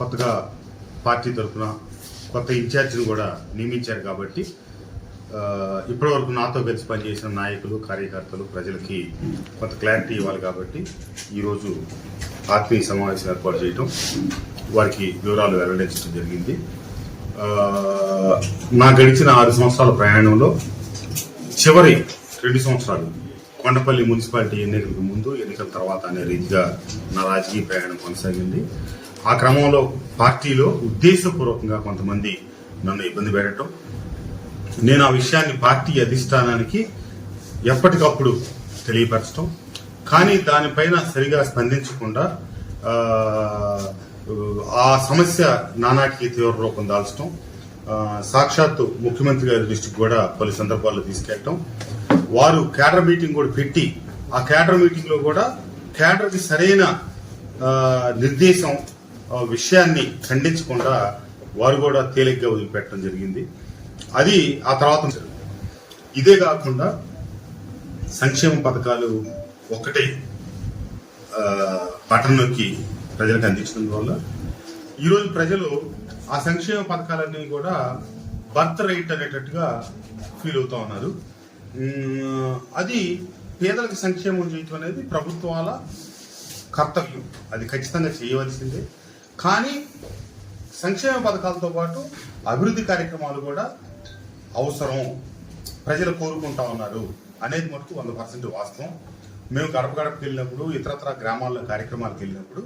కొత్తగా పార్టీ తరఫున కొత్త ఇన్ఛార్జిని కూడా నియమించారు కాబట్టి ఇప్పటివరకు నాతో కలిసి పనిచేసిన నాయకులు కార్యకర్తలు ప్రజలకి కొంత క్లారిటీ ఇవ్వాలి కాబట్టి ఈరోజు ఆత్మీయ సమావేశం ఏర్పాటు చేయటం వారికి వివరాలు వెల్లడించడం జరిగింది. నా గడిచిన 6 సంవత్సరాల ప్రయాణంలో చివరి 2 సంవత్సరాలు కొండపల్లి మున్సిపాలిటీ ఎన్నికలకు ముందు ఎన్నికల తర్వాత అనే రీతిగా నా రాజకీయ ప్రయాణం కొనసాగింది. ఆ క్రమంలో పార్టీలో ఉద్దేశపూర్వకంగా కొంతమంది నన్ను ఇబ్బంది పెట్టడం, నేను ఆ విషయాన్ని పార్టీ అధిష్టానానికి ఎప్పటికప్పుడు తెలియపరచడం, కానీ దానిపైన సరిగా స్పందించకుండా ఆ సమస్య నానాటికి తీవ్ర రూపం దాల్చడం, సాక్షాత్తు ముఖ్యమంత్రి గారి దృష్టికి కూడా పలు సందర్భాల్లో తీసుకెళ్ళటం, వారు క్యాడర్ మీటింగ్ కూడా పెట్టి ఆ క్యాడర్ మీటింగ్ లో కూడా క్యాడర్కి సరైన నిర్దేశం విషయాన్ని ఖండించకుండా వారు కూడా తేలిగ్గా వదిలిపెట్టడం జరిగింది. అది ఆ తర్వాత ఇదే కాకుండా సంక్షేమ పథకాలు ఒక్కటే బటన్ నొక్కి ప్రజలకు అందించడం వల్ల ఈరోజు ప్రజలు ఆ సంక్షేమ పథకాలన్నీ కూడా బర్త్ రైట్ అనేటట్టుగా ఫీల్ అవుతా ఉన్నారు. అది పేదలకు సంక్షేమం చేయటం అనేది ప్రభుత్వాల కర్తవ్యం, అది ఖచ్చితంగా చేయవలసిందే. కానీ సంక్షేమ పథకాలతో పాటు అభివృద్ధి కార్యక్రమాలు కూడా అవసరం, ప్రజలు కోరుకుంటా ఉన్నారు అనేది మటుకు 100% వాస్తవం. మేము గడప గడపకి వెళ్ళినప్పుడు, ఇతరత్ర గ్రామాల్లో కార్యక్రమాలకు వెళ్ళినప్పుడు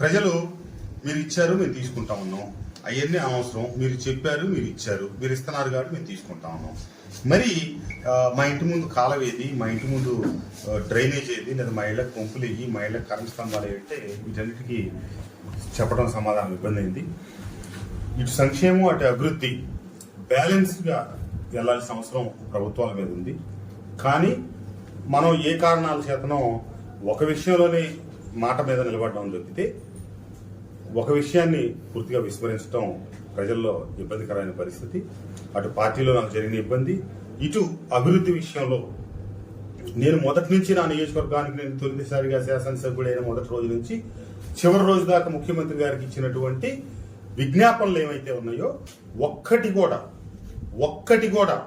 ప్రజలు మీరు ఇచ్చారు మేము తీసుకుంటా ఉన్నాం, అవన్నీ అనవసరం, మీరు చెప్పారు మీరు ఇచ్చారు, మీరు ఇస్తున్నారు కాబట్టి మేము తీసుకుంటా ఉన్నాం, మరి మా ఇంటి ముందు కాలువ ఏది, మా ఇంటి ముందు డ్రైనేజ్ ఏది, లేదా మా ఇళ్ళకి పంపులు ఇవి, మా ఇళ్ళకి కరెంట్ స్తంభాలు అంటే వీటన్నిటికీ చెప్పడం సమాధానం ఇబ్బంది అయింది. ఇటు సంక్షేమం అటు అభివృద్ధి బ్యాలెన్స్గా వెళ్లాల్సిన అవసరం ప్రభుత్వాల మీద ఉంది. కానీ మనం ఏ కారణాల చేతనో ఒక విషయంలోనే మాట మీద నిలబడడం తప్పితే ఒక విషయాన్ని పూర్తిగా విస్మరించడం ప్రజల్లో ఇబ్బందికరమైన పరిస్థితి. అటు పార్టీలో నాకు జరిగిన ఇబ్బంది, ఇటు అభివృద్ధి విషయంలో నేను మొదటి నుంచి నా నియోజకవర్గానికి నేను తొలిసారిగా శాసనసభ్యుడైన మొదటి రోజు నుంచి చివరి రోజు దాకా ముఖ్యమంత్రి గారికి ఇచ్చినటువంటి విజ్ఞాపనలు ఏవైతే ఉన్నాయో ఒక్కటి కూడా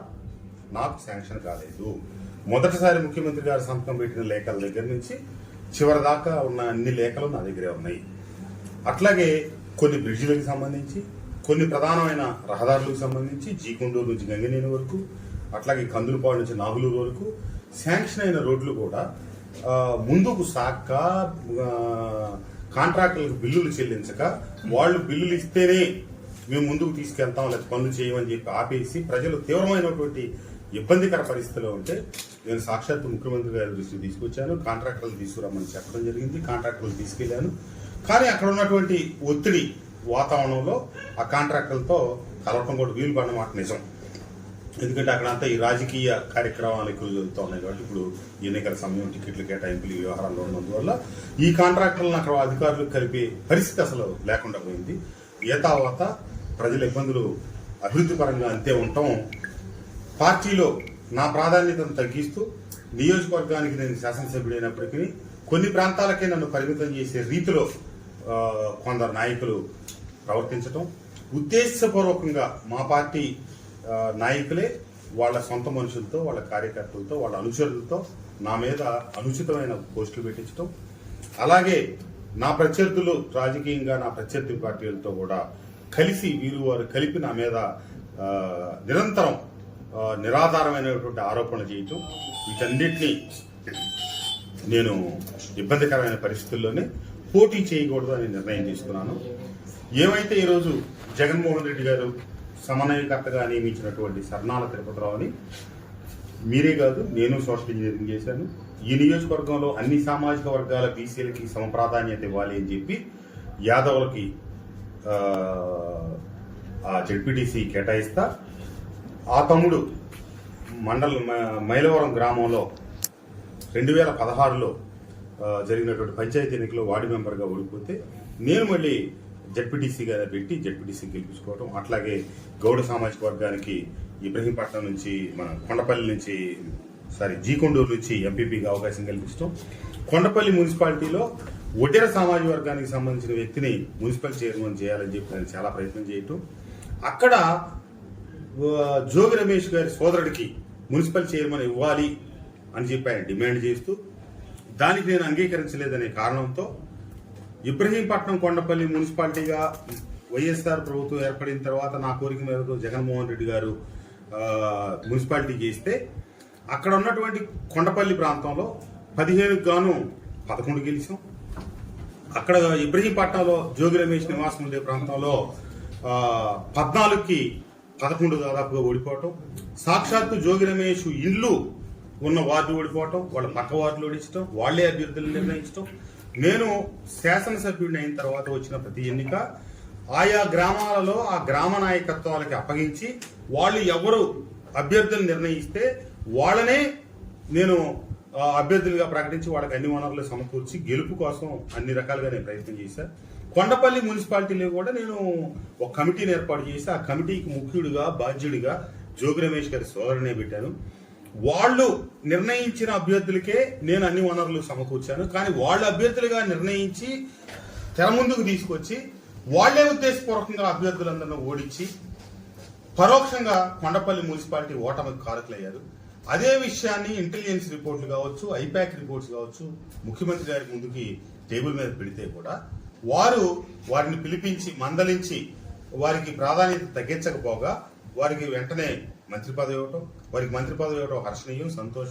నాకు శాంక్షన్ కాలేదు. మొదటిసారి ముఖ్యమంత్రి గారు సంతకం పెట్టిన లేఖల దగ్గర నుంచి చివరి దాకా ఉన్న అన్ని లేఖలు నా దగ్గరే ఉన్నాయి. అట్లాగే కొన్ని బ్రిడ్జిలకు సంబంధించి, కొన్ని ప్రధానమైన రహదారులకు సంబంధించి జీకొండూరు నుంచి గంగినేని వరకు, అట్లాగే కందులపాడు నుంచి నాగులూరు వరకు శాంక్షన్ అయిన రోడ్లు కూడా ముందుకు సాక్క కాంట్రాక్టర్లకు బిల్లులు చెల్లించక వాళ్ళు బిల్లులు ఇస్తేనే మేము ముందుకు తీసుకెళ్తాం లేదా పనులు చేయమని చెప్పి ఆపేసి ప్రజలు తీవ్రమైనటువంటి ఇబ్బందికర పరిస్థితిలో ఉంటే నేను సాక్షాత్తు ముఖ్యమంత్రి గారి దృష్టికి తీసుకొచ్చాను. కాంట్రాక్టర్లు తీసుకురామని చెప్పడం జరిగింది, కాంట్రాక్టర్లు తీసుకెళ్లాను. కానీ అక్కడ ఉన్నటువంటి ఒత్తిడి వాతావరణంలో ఆ కాంట్రాక్టర్లతో కలవటం కూడా వీలు పడిన మాట నిజం. ఎందుకంటే అక్కడంతా ఈ రాజకీయ కార్యక్రమాలు ఎక్కువ జరుగుతూ ఉన్నాయి కాబట్టి ఇప్పుడు ఎన్నికల సమయం, టికెట్లు కేటాయింపులు వ్యవహారాలు ఉన్నందువల్ల ఈ కాంట్రాక్టర్లను అక్కడ అధికారులు కలిపే పరిస్థితి అసలు లేకుండా పోయింది. తర్వాత ప్రజల ఇబ్బందులు అభివృద్ధి పరంగా అంతే ఉండటం, పార్టీలో నా ప్రాధాన్యతను తగ్గిస్తూ నియోజకవర్గానికి నేను శాసనసభ్యుడైనప్పటికీ కొన్ని ప్రాంతాలకే నన్ను పరిమితం చేసే రీతిలో కొందరు నాయకులు ప్రవర్తించటం, ఉద్దేశపూర్వకంగా మా పార్టీ నాయకులే వాళ్ళ సొంత మనుషులతో, వాళ్ళ కార్యకర్తలతో, వాళ్ళ అనుచరులతో నా మీద అనుచితమైన పోస్టులు పెట్టించడం, అలాగే నా ప్రత్యర్థులు రాజకీయంగా నా ప్రత్యర్థి పార్టీలతో కూడా కలిసి వారు కలిపి నా మీద నిరంతరం నిరాధారమైనటువంటి ఆరోపణలు చేయటం, వీటన్నిటినీ నేను ఇబ్బందికరమైన పరిస్థితుల్లోనే పోటీ చేయకూడదు అని నిర్ణయం తీసుకున్నాను. ఏమైతే ఈరోజు జగన్మోహన్ రెడ్డి గారు సమన్వయకర్తగా నియమించినటువంటి సర్నాల తిరుపతిరావుని మీరే కాదు నేను సోషల్ ఇంజనీరింగ్ చేశాను. ఈ నియోజకవర్గంలో అన్ని సామాజిక వర్గాల బీసీలకి సమప్రాధాన్యత ఇవ్వాలి అని చెప్పి యాదవులకి జెడ్పీటీసీ కేటాయిస్తా, ఆ తమ్ముడు మైలవరం గ్రామంలో 2016లో జరిగినటువంటి పంచాయతీ ఎన్నికలో వార్డు మెంబర్గా ఓడిపోతే నేను మళ్ళీ జెడ్పీటీసీగా పెట్టి జెడ్పీటీసీ గెలిపించుకోవడం, అట్లాగే గౌడ సామాజిక వర్గానికి ఇబ్రహీంపట్నం నుంచి మన కొండపల్లి నుంచి జీకొండూరు నుంచి ఎంపీపీగా అవకాశం కల్పించడం, కొండపల్లి మున్సిపాలిటీలో ఒడ్డెర సామాజిక వర్గానికి సంబంధించిన వ్యక్తిని మున్సిపల్ చైర్మన్ చేయాలని చెప్పి నేను చాలా ప్రయత్నం చేయటం, అక్కడ జోగి రమేష్ గారి సోదరుడికి మున్సిపల్ చైర్మన్ ఇవ్వాలి అని చెప్పి ఆయన డిమాండ్ చేస్తూ, దానికి నేను అంగీకరించలేదనే కారణంతో ఇబ్రహీంపట్నం కొండపల్లి మున్సిపాలిటీగా వైఎస్ఆర్ ప్రభుత్వం ఏర్పడిన తర్వాత నా కోరిక మేరకు జగన్మోహన్ రెడ్డి గారు మున్సిపాలిటీ చేస్తే, అక్కడ ఉన్నటువంటి కొండపల్లి ప్రాంతంలో 15కు గాను 11 గెలిచాం. అక్కడ ఇబ్రహీంపట్నంలో జోగి రమేష్ నివాసం ఉండే ప్రాంతంలో 14కి 11 దాదాపుగా ఓడిపోవటం, సాక్షాత్తు జోగి రమేష్ ఇల్లు ఉన్న వార్డు ఓడిపోవటం, వాళ్ళ పక్క వార్డులు ఓడించడం, వాళ్లే అభ్యర్థులు నిర్ణయించడం. నేను శాసనసభ్యుడిని అయిన తర్వాత వచ్చిన ప్రతి ఎన్నిక ఆయా గ్రామాలలో ఆ గ్రామ నాయకత్వాలకి అప్పగించి వాళ్ళు ఎవరు అభ్యర్థులు నిర్ణయిస్తే వాళ్ళనే నేను అభ్యర్థులుగా ప్రకటించి వాళ్ళకి అన్ని వనరులు సమకూర్చి గెలుపు కోసం అన్ని రకాలుగా నేను ప్రయత్నం చేశాను. కొండపల్లి మున్సిపాలిటీలో కూడా నేను ఒక కమిటీని ఏర్పాటు చేసి ఆ కమిటీకి ముఖ్యుడిగా బాధ్యుడిగా జోగి రమేష్ గారి సోదరునే పెట్టాను. వాళ్ళు నిర్ణయించిన అభ్యర్థులకే నేను అన్ని వనరులు సమకూర్చాను. కానీ వాళ్ళ అభ్యర్థులుగా నిర్ణయించి తెర ముందుకు తీసుకొచ్చి వాళ్లే ఉద్దేశపూర్వకంగా అభ్యర్థులందరినీ ఓడించి పరోక్షంగా కొండపల్లి మున్సిపాలిటీ ఓటమికి కారకులయ్యారు. అదే విషయాన్ని ఇంటెలిజెన్స్ రిపోర్ట్లు కావచ్చు, ఐపాక్ రిపోర్ట్స్ కావచ్చు, ముఖ్యమంత్రి గారి ముందుకి టేబుల్ మీద పెడితే కూడా వారిని పిలిపించి మందలించి వారికి ప్రాధాన్యత తగ్గించకపోగా వారికి వెంటనే మంత్రి పదవి ఇవ్వటం, వారికి మంత్రి పదవి ఇవ్వటం హర్షణీయం, సంతోషం.